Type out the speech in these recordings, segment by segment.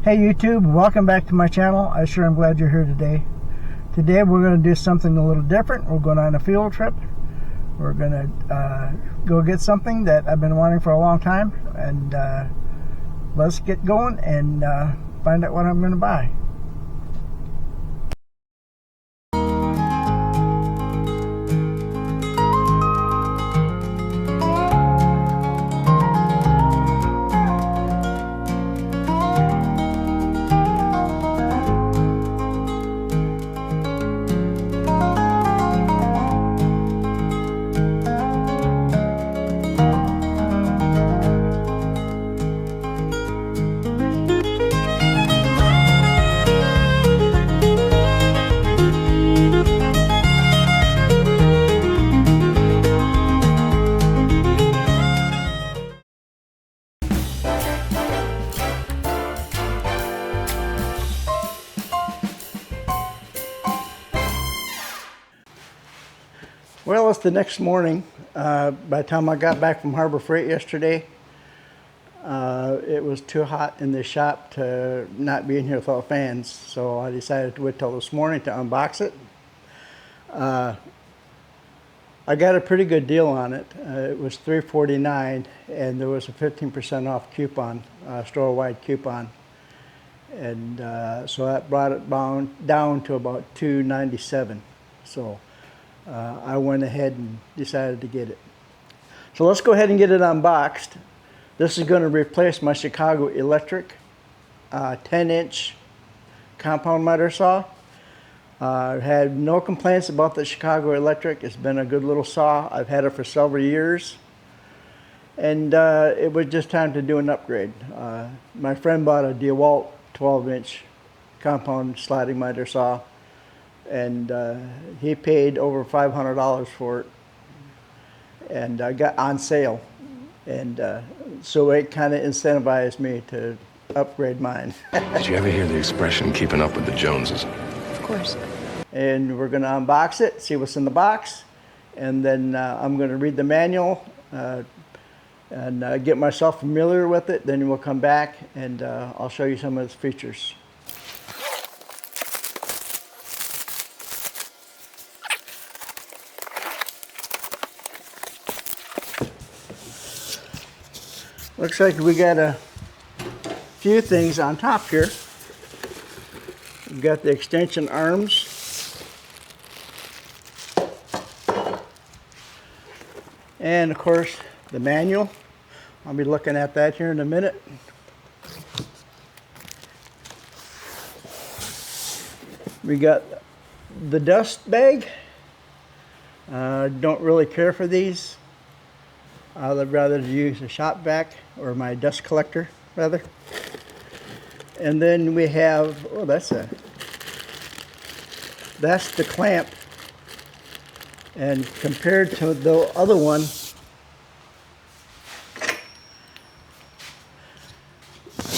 Hey YouTube, welcome back to my channel. I sure am glad you're here today. Today we're going to do something a little different. We're going on a field trip. We're going to go get something that I've been wanting for a long time, and let's get going and find out what I'm going to buy. Well, it's the next morning. By the time I got back from Harbor Freight yesterday, it was too hot in the shop to not be in here without fans, so I decided to wait till this morning to unbox it. I got a pretty good deal on it. It was $3.49, and there was a 15% off coupon, store-wide coupon, and so that brought it down to about $2.97. So I went ahead and decided to get it. So let's go ahead and get it unboxed. This is going to replace my Chicago Electric 10-inch compound miter saw. I've had no complaints about the Chicago Electric. It's been a good little saw. I've had it for several years, and it was just time to do an upgrade. My friend bought a DeWalt 12-inch compound sliding miter saw, and he paid over $500 for it, and I got on sale, and so it kind of incentivized me to upgrade mine. Did you ever hear the expression keeping up with the Joneses? Of course. And we're going to unbox it, see what's in the box, and then I'm going to read the manual and get myself familiar with it. Then we'll come back and I'll show you some of its features. Looks like we got a few things on top here. We've got the extension arms. And of course, the manual. I'll be looking at that here in a minute. We got the dust bag. Don't really care for these. I'd rather use a shop vac, or my dust collector rather. And then we have, oh, that's the clamp. And compared to the other one,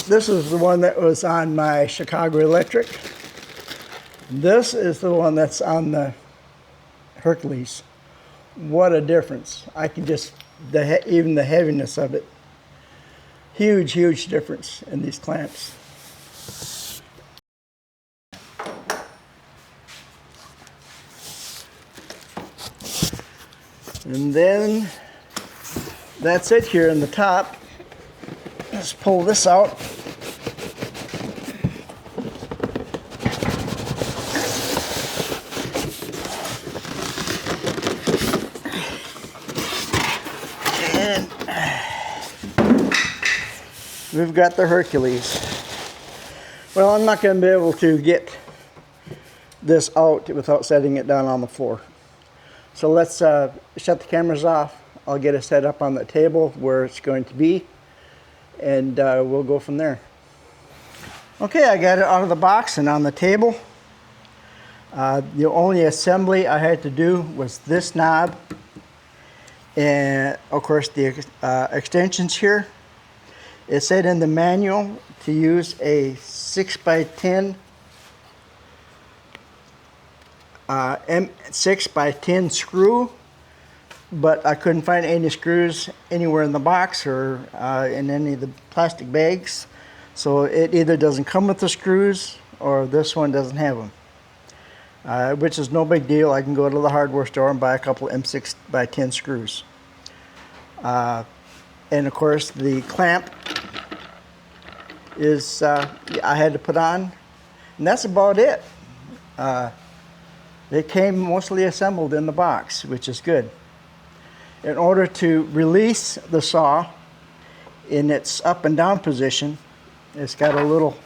this is the one that was on my Chicago Electric. This is the one that's on the Hercules. What a difference. I can just, even the heaviness of it. Huge, huge difference in these clamps. And then that's it here in the top. Let's pull this out. And we've got the Hercules. Well, I'm not going to be able to get this out without setting it down on the floor. So let's shut the cameras off. I'll get it set up on the table where it's going to be, and we'll go from there. Okay, I got it out of the box and on the table. The only assembly I had to do was this knob, and of course the extensions here. It said in the manual to use a 6x10 6x10 screw, but I couldn't find any screws anywhere in the box or in any of the plastic bags. So it either doesn't come with the screws or this one doesn't have them. Which is no big deal. I can go to the hardware store and buy a couple M6 by 10 screws. And of course the clamp is I had to put on, and that's about it. They came mostly assembled in the box, which is good. In order to release the saw in its up and down position, it's got a little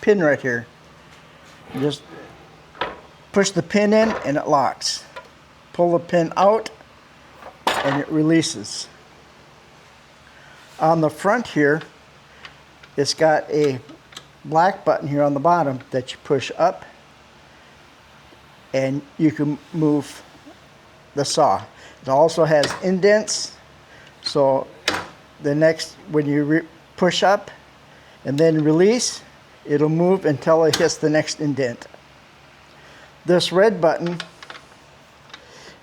pin right here. Just push the pin in and it locks. Pull the pin out and it releases. On the front here, it's got a black button here on the bottom that you push up and you can move the saw. It also has indents, so when you push up and then release, it'll move until it hits the next indent. This red button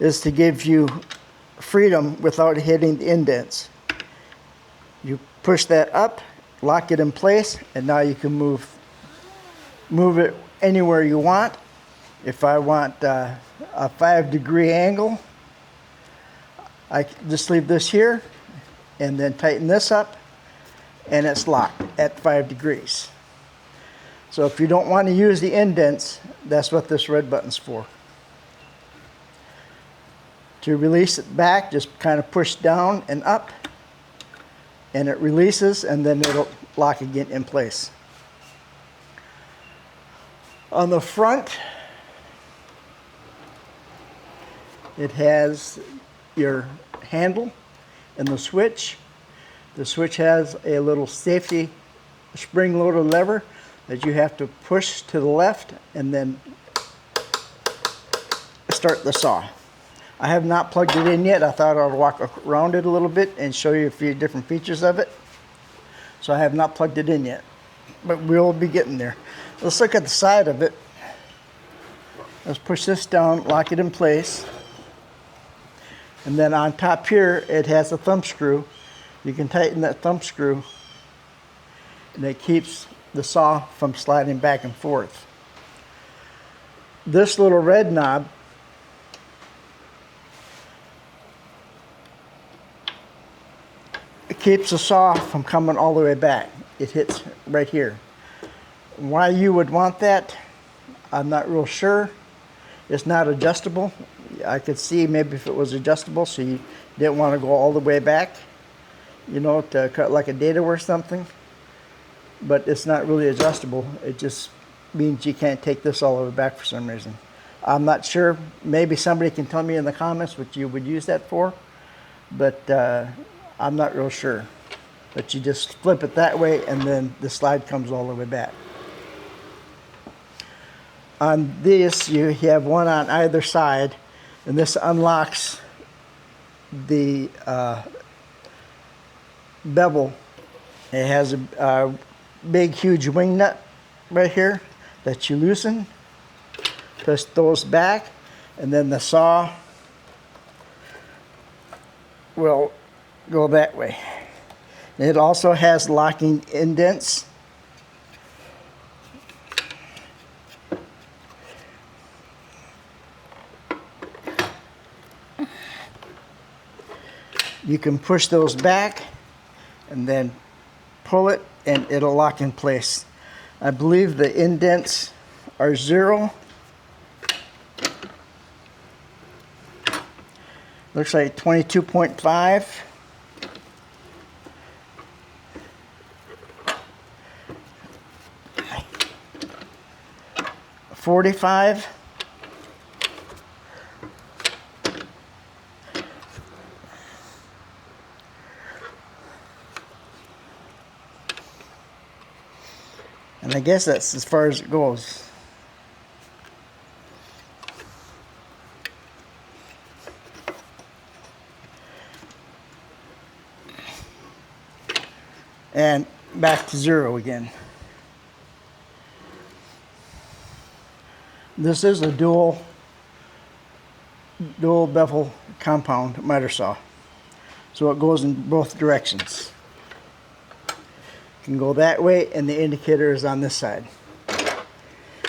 is to give you freedom without hitting the indents. You push that up, lock it in place, and now you can move it anywhere you want. If I want a 5-degree angle, I just leave this here and then tighten this up, and it's locked at 5 degrees. So if you don't want to use the indents, that's what this red button's for. To release it back, just kind of push down and up, and it releases, and then it'll lock again in place. On the front, it has your handle and the switch. The switch has a little safety spring-loaded lever that you have to push to the left and then start the saw. I have not plugged it in yet. I thought I would walk around it a little bit and show you a few different features of it. So I have not plugged it in yet, but we'll be getting there. Let's look at the side of it. Let's push this down, lock it in place. And then on top here, it has a thumb screw. You can tighten that thumb screw, and it keeps the saw from sliding back and forth. This little red knob it keeps the saw from coming all the way back. It hits right here. Why you would want that, I'm not real sure. It's not adjustable. I could see maybe if it was adjustable, so you didn't want to go all the way back, you know, to cut like a dado or something. But it's not really adjustable. It just means you can't take this all the way back for some reason. I'm not sure. Maybe somebody can tell me in the comments what you would use that for, but I'm not real sure. But you just flip it that way, and then the slide comes all the way back. On this, you have one on either side, and this unlocks the bevel. It has a big, huge wing nut right here that you loosen. Push those back, and then the saw will go that way. It also has locking indents. You can push those back and then pull it and it'll lock in place. I believe the indents are 0. Looks like 22.5. $45. And I guess that's as far as it goes. And back to 0 again. This is a dual bevel compound miter saw, so it goes in both directions. can go that way, and the indicator is on this side.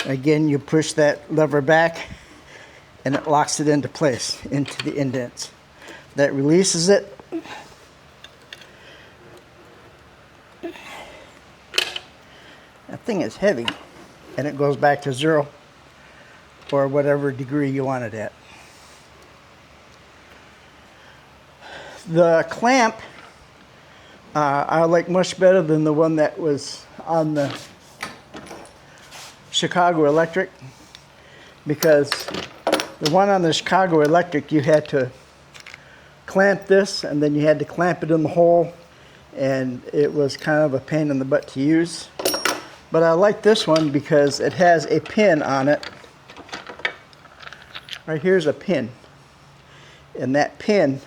Again, you push that lever back and it locks it into place, into the indents. That releases it. That thing is heavy, and it goes back to 0 or whatever degree you want it at. The clamp I like much better than the one that was on the Chicago Electric, because the one on the Chicago Electric, you had to clamp this and then you had to clamp it in the hole, and it was kind of a pain in the butt to use. But I like this one because it has a pin on it. Right here's a pin, and that pin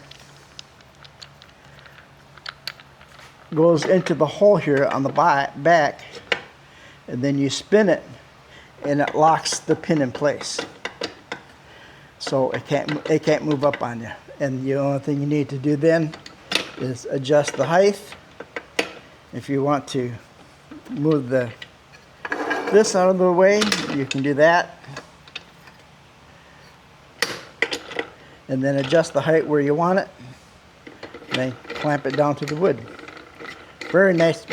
goes into the hole here on the back, and then you spin it and it locks the pin in place, so it can't move up on you. And the only thing you need to do then is adjust the height. If you want to move this out of the way, you can do that, and then adjust the height where you want it, and then clamp it down to the wood. Very nice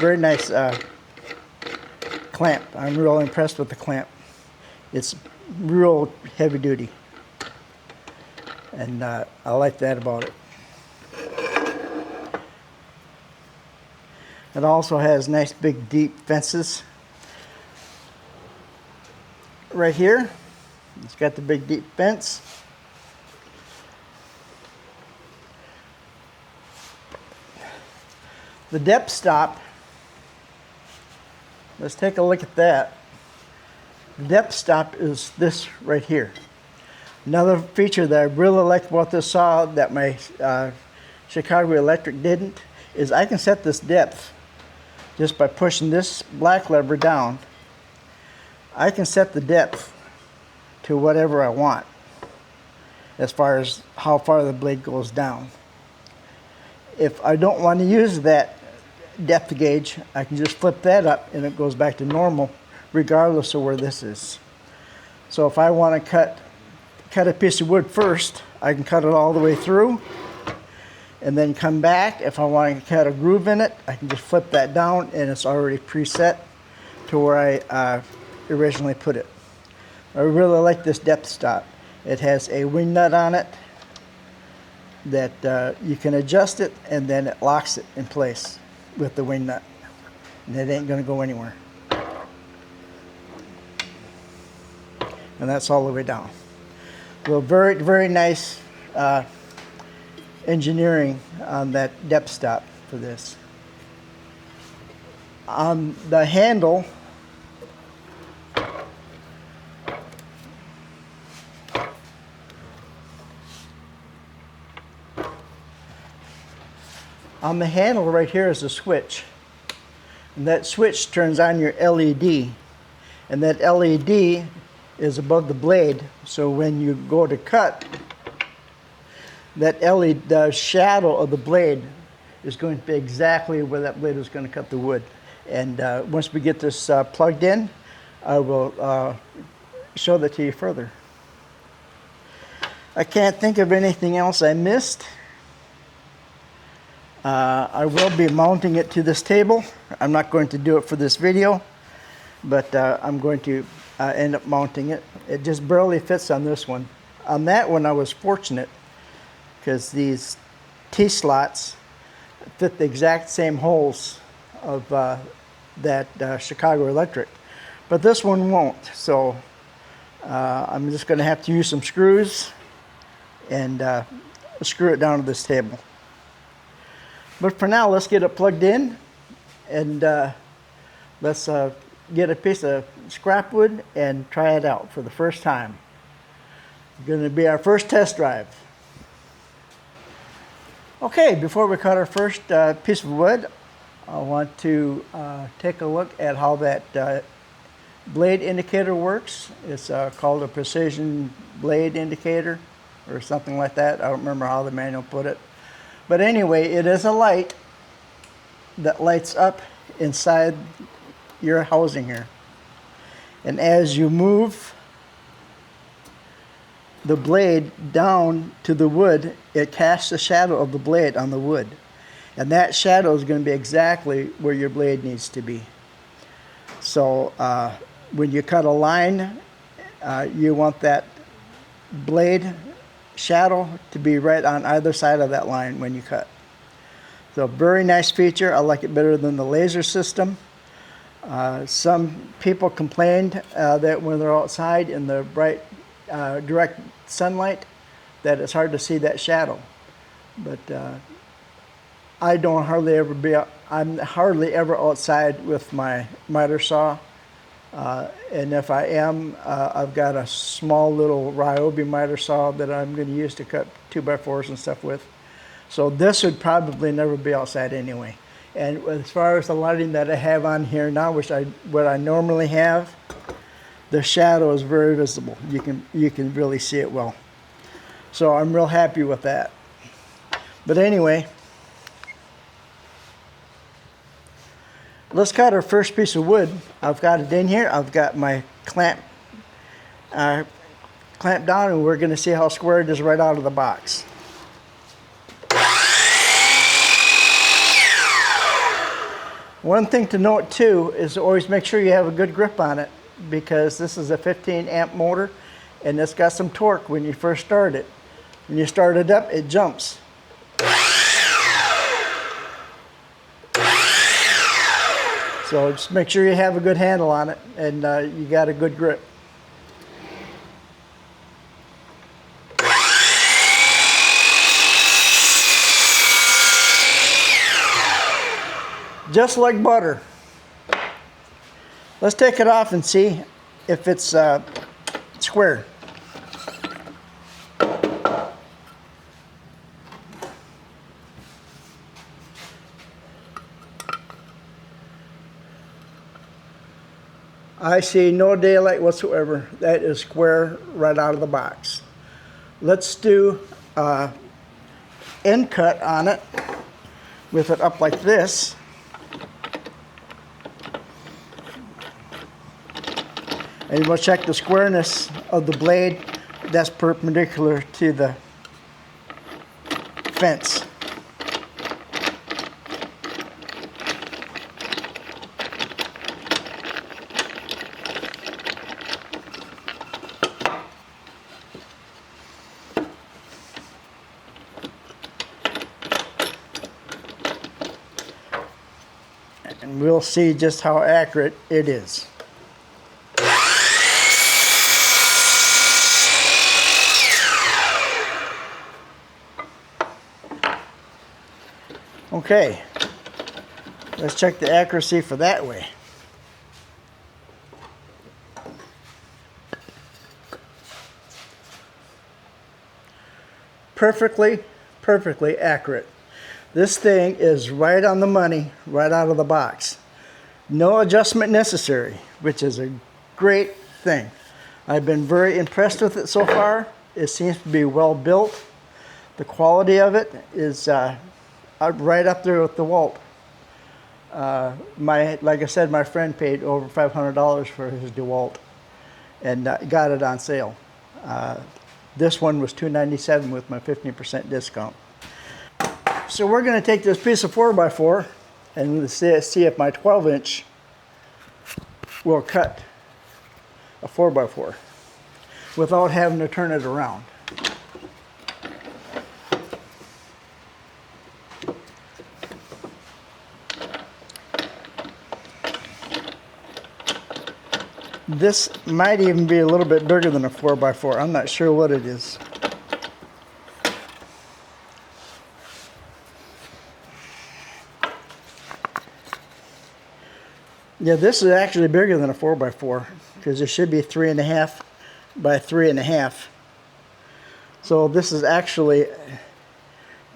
clamp. I'm real impressed with the clamp. It's real heavy duty, and I like that about it. It also has nice big deep fences right here. It's got the big deep fence. The depth stop, let's take a look at that. The depth stop is this right here. Another feature that I really like about this saw that my Chicago Electric didn't is I can set this depth just by pushing this black lever down. I can set the depth to whatever I want as far as how far the blade goes down. If I don't want to use that depth gauge, I can just flip that up and it goes back to normal regardless of where this is. So if I want to cut a piece of wood first, I can cut it all the way through and then come back. If I want to cut a groove in it, I can just flip that down and it's already preset to where I originally put it. I really like this depth stop. It has a wing nut on it that you can adjust it, and then it locks it in place with the wing nut, and it ain't going to go anywhere. And that's all the way down. Well, very nice engineering on that depth stop for this. On the handle, right here is a switch, and that switch turns on your LED, and that LED is above the blade, so when you go to cut, that LED, the shadow of the blade is going to be exactly where that blade is going to cut the wood. And once we get this plugged in, I will show that to you further. I can't think of anything else I missed. I will be mounting it to this table. I'm not going to do it for this video, but I'm going to end up mounting it. It just barely fits on this one. On that one, I was fortunate because these T-slots fit the exact same holes of that Chicago Electric, but this one won't. So I'm just going to have to use some screws and screw it down to this table. But for now, let's get it plugged in, and let's get a piece of scrap wood and try it out for the first time. It's going to be our first test drive. Okay, before we cut our first piece of wood, I want to take a look at how that blade indicator works. It's called a precision blade indicator or something like that. I don't remember how the manual put it. But anyway, it is a light that lights up inside your housing here. And as you move the blade down to the wood, it casts a shadow of the blade on the wood. And that shadow is going to be exactly where your blade needs to be. So when you cut a line, you want that blade shadow to be right on either side of that line when you cut. So very nice feature. I like it better than the laser system. Some people complained that when they're outside in the bright direct sunlight that it's hard to see that shadow. But I'm hardly ever outside with my miter saw. And if I am, I've got a small little Ryobi miter saw that I'm going to use to cut 2x4s and stuff with. So this would probably never be outside anyway. And as far as the lighting that I have on here now, what I normally have, the shadow is very visible. You can really see it well. So I'm real happy with that. But anyway, let's cut our first piece of wood. I've got it in here. I've got my clamp down, and we're going to see how square it is right out of the box. One thing to note too is always make sure you have a good grip on it, because this is a 15 amp motor and it's got some torque when you first start it. When you start it up, it jumps. So just make sure you have a good handle on it and you got a good grip. Just like butter. Let's take it off and see if it's square. I see no daylight whatsoever. That is square right out of the box. Let's do end cut on it with it up like this. And we'll check the squareness of the blade that's perpendicular to the fence. And we'll see just how accurate it is. Okay, let's check the accuracy for that way. Perfectly accurate. This thing is right on the money, right out of the box. No adjustment necessary, which is a great thing. I've been very impressed with it so far. It seems to be well built. The quality of it is right up there with the DeWalt. Like I said, my friend paid over $500 for his DeWalt and got it on sale. This one was $297 with my 15% discount. So we're going to take this piece of 4x4 and see if my 12-inch will cut a 4x4 without having to turn it around. This might even be a little bit bigger than a 4x4. I'm not sure what it is. Yeah, this is actually bigger than a 4x4 because it should be 3.5 by 3.5. So this is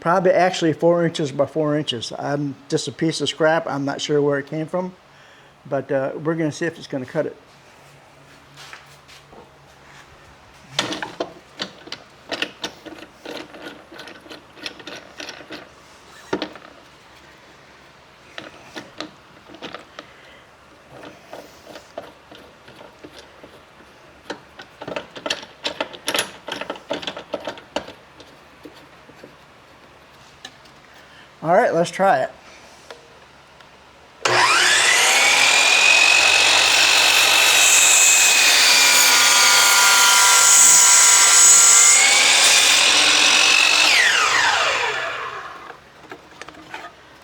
probably 4 inches by 4 inches. I'm just a piece of scrap. I'm not sure where it came from, but we're going to see if it's going to cut it. All right, let's try it.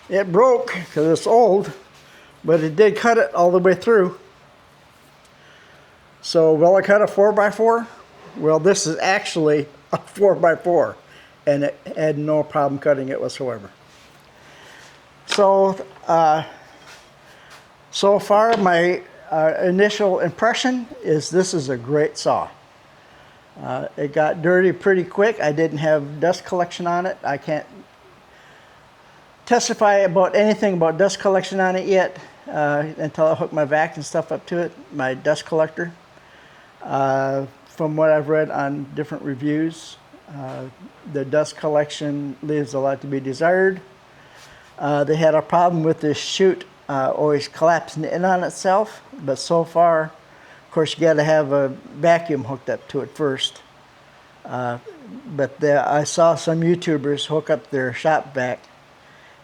It broke because it's old, but it did cut it all the way through. So will it cut a 4x4? Well, this is actually a 4x4, and it had no problem cutting it whatsoever. So, so far my initial impression is this is a great saw. It got dirty pretty quick. I didn't have dust collection on it. I can't testify about anything about dust collection on it yet until I hook my vac and stuff up to it, my dust collector. From what I've read on different reviews, the dust collection leaves a lot to be desired. They had a problem with this chute always collapsing in on itself, but so far, of course, you got to have a vacuum hooked up to it first. But I saw some YouTubers hook up their shop vac,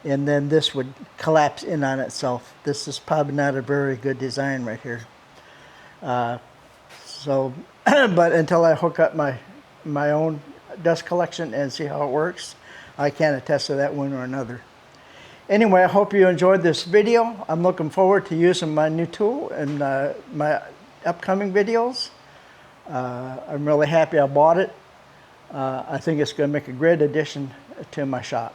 and then this would collapse in on itself. This is probably not a very good design right here. But until I hook up my own dust collection and see how it works, I can't attest to that one or another. Anyway, I hope you enjoyed this video. I'm looking forward to using my new tool in my upcoming videos. I'm really happy I bought it. I think it's going to make a great addition to my shop.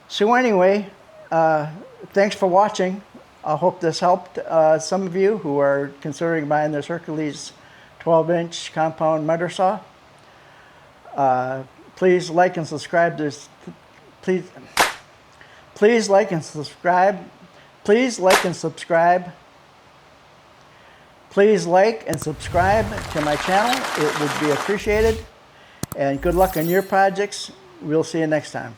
So anyway, thanks for watching. I hope this helped some of you who are considering buying this Hercules 12-inch compound miter saw. Please like and subscribe. Please like and subscribe. Please like and subscribe. Please like and subscribe to my channel. It would be appreciated. And good luck on your projects. We'll see you next time.